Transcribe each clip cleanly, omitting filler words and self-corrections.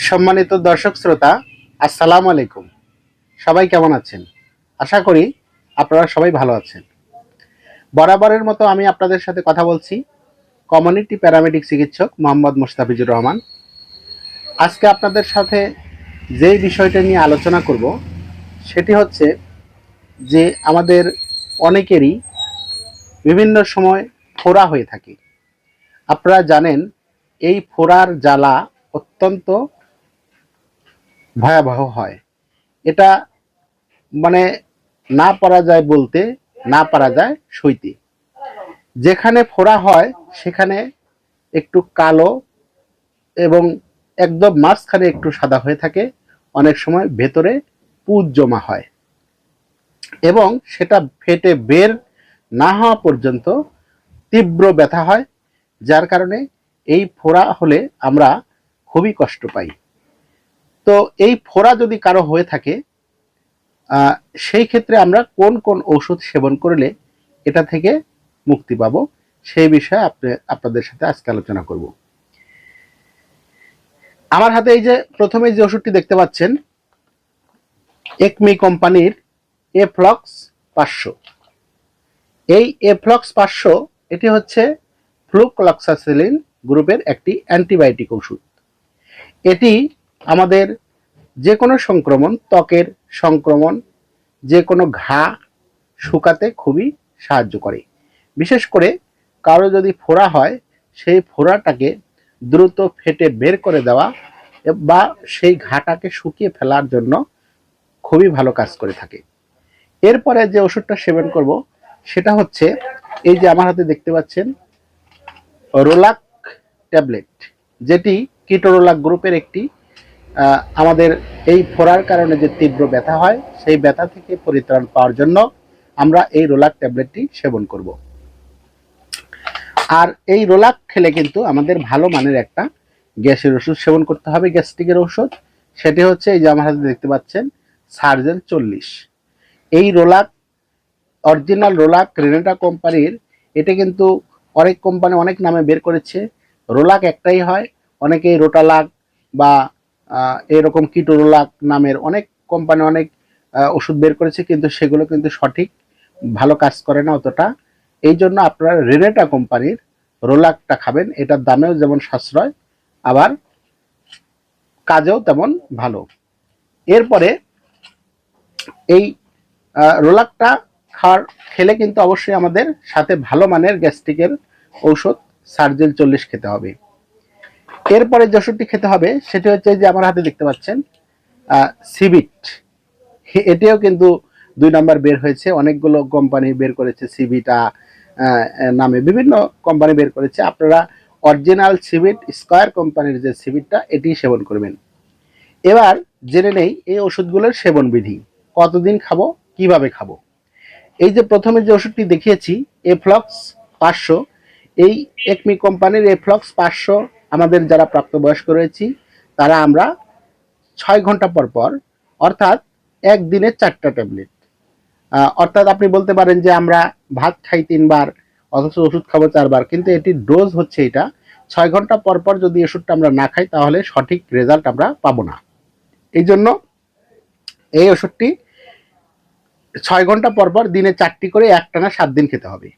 সম্মানিত দর্শক শ্রোতা, আসসালামু আলাইকুম। সবাই কেমন আছেন? আশা করি আপনারা সবাই ভালো আছেন। বরাবরের মতো আমি আপনাদের সাথে কথা বলছি কমিউনিটি প্যারামেডিক চিকিৎসক মোহাম্মদ মুস্তাফিজুর রহমান। আজকে আপনাদের সাথে যেই বিষয়টা নিয়ে আলোচনা করব সেটি হচ্ছে যে আমাদের অনেকেরই বিভিন্ন সময় ফোড়া হয়ে থাকে। আপনারা জানেন এই ফোড়ার জ্বালা অত্যন্ত ভয়াবহ হয়। এটা মানে না পারা যায় বলতে, না পারা যায় সইতে। যেখানে ফোড়া হয় সেখানে একটু কালো এবং একদম মাঝখানে একটু সাদা হয়ে থাকে। অনেক সময় ভেতরে পুঁজ জমা হয় এবং সেটা ফেটে বের না হওয়া পর্যন্ত তীব্র ব্যথা হয়, যার কারণে এই ফোড়া হলে আমরা খুবই কষ্ট পাই। তো এই ফোড়া যদি কারো হয়ে থাকে, সেই ক্ষেত্রে আমরা কোন কোন ঔষধ সেবন করলে এটা থেকে মুক্তি পাবো সেই বিষয়ে আপনাদের সাথে আজকে আলোচনা করব। আমার হাতে এই যে প্রথমে যে ওষুধটি দেখতে পাচ্ছেন, একমি কোম্পানির এফ্লক্স 500। এই এফ্লক্স 500 এটি হচ্ছে ফ্লুক্লক্সাসিলিন গ্রুপের একটি অ্যান্টিবায়োটিক ওষুধ। এটি আমাদের যে কোনো সংক্রমণ, ত্বকের সংক্রমণ, যে কোনো ঘা শুকাতে খুবই সাহায্য করে। বিশেষ করে কারো যদি ফোড়া হয়, সেই ফোড়াটাকে দ্রুত ফেটে বের করে দেওয়া বা সেই ঘাটাকে শুকিয়ে ফেলার জন্য খুবই ভালো কাজ করে থাকে। এরপরে যে ওষুধটা সেবন করব সেটা হচ্ছে এই যে আমার হাতে দেখতে পাচ্ছেন রোলাক ট্যাবলেট, যেটি কিটোরোলাক গ্রুপের একটি আমাদের এই ফোড়ার কারণে যে তীব্র ব্যথা হয় সেই ব্যথা থেকে পরিত্রাণ পাওয়ার জন্য আমরা এই রোলাক ট্যাবলেটটি সেবন করব। আর এই রোলাক খেলে কিন্তু আমাদের ভালো মানের একটা গ্যাসের ওষুধ সেবন করতে হবে, গ্যাস্ট্রিকের ওষুধ। সেটি হচ্ছে এই যে আমার হাতে দেখতে পাচ্ছেন সার্জেল 40। এই রোলাক অরিজিনাল রোলাক রেনেটা কোম্পানির। এটা কিন্তু অনেক কোম্পানি অনেক নামে বের করেছে, রোলাক একটাই হয়। অনেকেই রোটালাক বা এরকম কিটোরোলাক নামের অনেক কোম্পানি অনেক ওষুধ বের করেছে, কিন্তু সেগুলো কিন্তু সঠিক ভালো কাজ করে না অতটা। এই জন্য আপনারা রেনেটা কোম্পানির রোলাকটা খাবেন। এটার দামেও যেমন সাশ্রয়, আবার কাজেও তেমন ভালো। এরপরে এই রোলাকটা খেলে কিন্তু অবশ্যই আমাদের সাথে ভালো মানের গ্যাস্ট্রিকের ঔষধ সার্জেল 40 খেতে হবে। এরপরে যে ওষুধটি খেতে হবে সেটি হচ্ছে যে আমার হাতে দেখতে পাচ্ছেন সিবিট। এটিও কিন্তু 2 নাম্বার বের হয়েছে, অনেকগুলো কোম্পানি বের করেছে সিবিটা নামে, বিভিন্ন কোম্পানি বের করেছে। আপনারা অরিজিনাল সিবিট স্কয়ার কোম্পানির যে সিবিটটা এটি সেবন করবেন। এবার জেনে নেই এই ওষুধগুলোর সেবন বিধি, কতদিন খাবো, কিভাবে খাবো। এই যে প্রথমে যে ওষুধটি দেখিয়েছি এফ্লক্স 500, এই একমি কোম্পানির এফ্লক্স 500 আমাদের যারা প্রাপ্তবয়স্ক রয়েছি তারা আমরা 6 ঘন্টা পর পর, অর্থাৎ একদিনে 4টা ট্যাবলেট, অর্থাৎ আপনি বলতে পারেন যে আমরা ভাত খাই 3 বার অথচ ওষুধ খাবো 4 বার, কিন্তু এটির ডোজ হচ্ছে এটা। 6 ঘন্টা পর পর যদি ওষুধটা আমরা না খাই তাহলে সঠিক রেজাল্ট আমরা পাবো না। এই জন্য এই ওষুধটি 6 ঘন্টা পর পর দিনে 4টি করে একটানা 7 দিন খেতে হবে।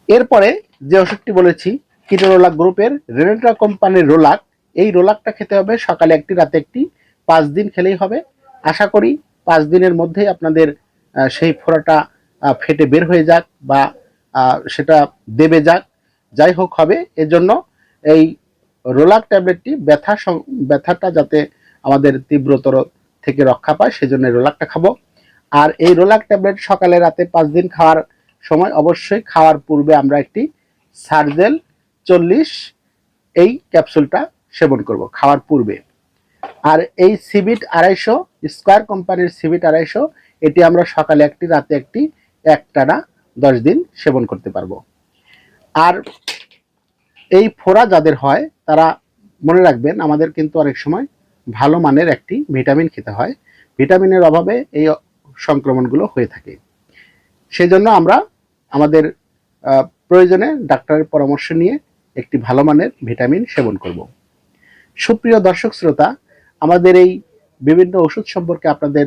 এরপরে যে ওষুধটি বলেছি কিটোরোলাক গ্রুপের রেনেটা কোম্পানির রোলাক, এই রোলাকটা খেতে হবে সকালে একটি রাতে একটি, 5 দিন খেলেই হবে। আশা করি 5 দিনের মধ্যেই আপনাদের সেই ফোড়াটা ফেটে বের হয়ে যাক বা সেটা দেবে যাক, যাই হোক হবে। এজন্য এই রোলাক ট্যাবলেটটি ব্যথাটা যাতে আমাদের তীব্রতর থেকে রক্ষা পায় সেজন্য রোলাকটা খাবো। আর এই রোলাক ট্যাবলেট সকালে রাতে 5 দিন খাওয়ার সময় অবশ্যই খাওয়ার পূর্বে আমরা একটি সার্জেল 40 এই ক্যাপসুলটা সেবন করব খাওয়ার পূর্বে। আর এই সিবিট 250 স্কয়ার কোম্পানির সিবিট 250, এটি আমরা সকালে একটি রাতে একটি, একটানা 10 দিন সেবন করতে পারবো। আর এই ফোড়া যাদের হয় তারা মনে রাখবেন আমাদের কিন্তু অনেক সময় ভালো মানের একটি ভিটামিন খেতে হয়, ভিটামিনের অভাবে এই সংক্রমণগুলো হয়ে থাকে। সেজন্য আমরা আমাদের প্রয়োজনে ডাক্তারের পরামর্শ নিয়ে একটি ভালো মানের ভিটামিন সেবন করব। সুপ্রিয় দর্শক শ্রোতা, আমাদের এই বিভিন্ন ওষুধ সম্পর্কে আপনাদের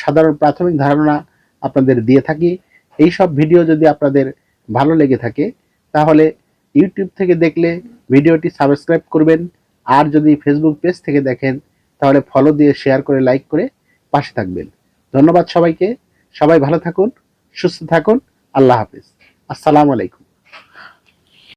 সাধারণ প্রাথমিক ধারণা আপনাদের দিয়ে থাকি। এই সব ভিডিও যদি আপনাদের ভালো লেগে থাকে তাহলে ইউটিউব থেকে দেখলে ভিডিওটি সাবস্ক্রাইব করবেন, আর যদি ফেসবুক পেজ থেকে দেখেন তাহলে ফলো দিয়ে শেয়ার করে লাইক করে পাশে থাকবেন। ধন্যবাদ সবাইকে। সবাই ভালো থাকুন, সুস্থ থাকুন। আল্লাহ হাফেজ। আসসালামু আলাইকুম।